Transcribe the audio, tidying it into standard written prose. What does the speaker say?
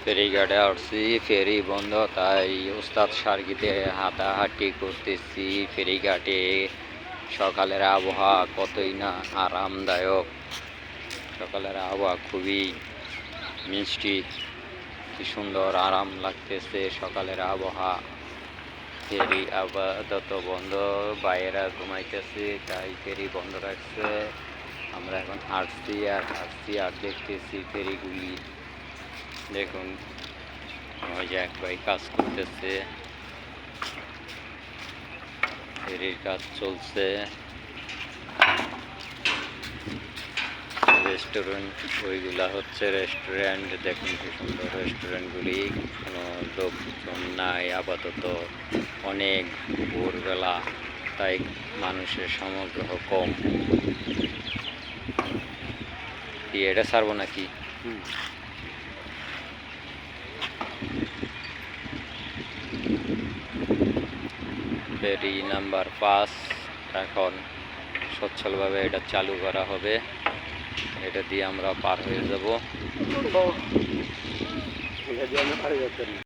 ফেরিঘাটে আসছি, ফেরি বন্ধ তাই ওস্তাদ সার্কিটে হাঁটাহাঁটি করতেছি। ফেরিঘাটে সকালের আবহাওয়া কতই না আরামদায়ক। সকালের আবহাওয়া খুবই মিষ্টি, কি সুন্দর আরাম লাগতেছে সকালের আবহাওয়া। ফেরি আপাতত বন্ধ, বাইরেরা ঘুমাইতেছে তাই ফেরি বন্ধ রাখছে। আমরা এখন হাঁটছি আর দেখতেছি ফেরিগুলি। দেখুন ওই যে এক ভাই কাজ করতেছে, ফেরির কাজ চলছে। রেস্টুরেন্ট, ওইগুলা হচ্ছে রেস্টুরেন্ট। দেখুন কি সুন্দর রেস্টুরেন্টগুলি, কোনো লোকজন নাই আপাতত। অনেক ভোরবেলা তাই মানুষের সমাগ্রহ কম। কি এটা ছাড়বো নাকি? ফেরি নাম্বার 5 এখন সচ্ছলভাবে এটা চালু করা হবে। এটা দিয়ে আমরা পার হয়ে যাব।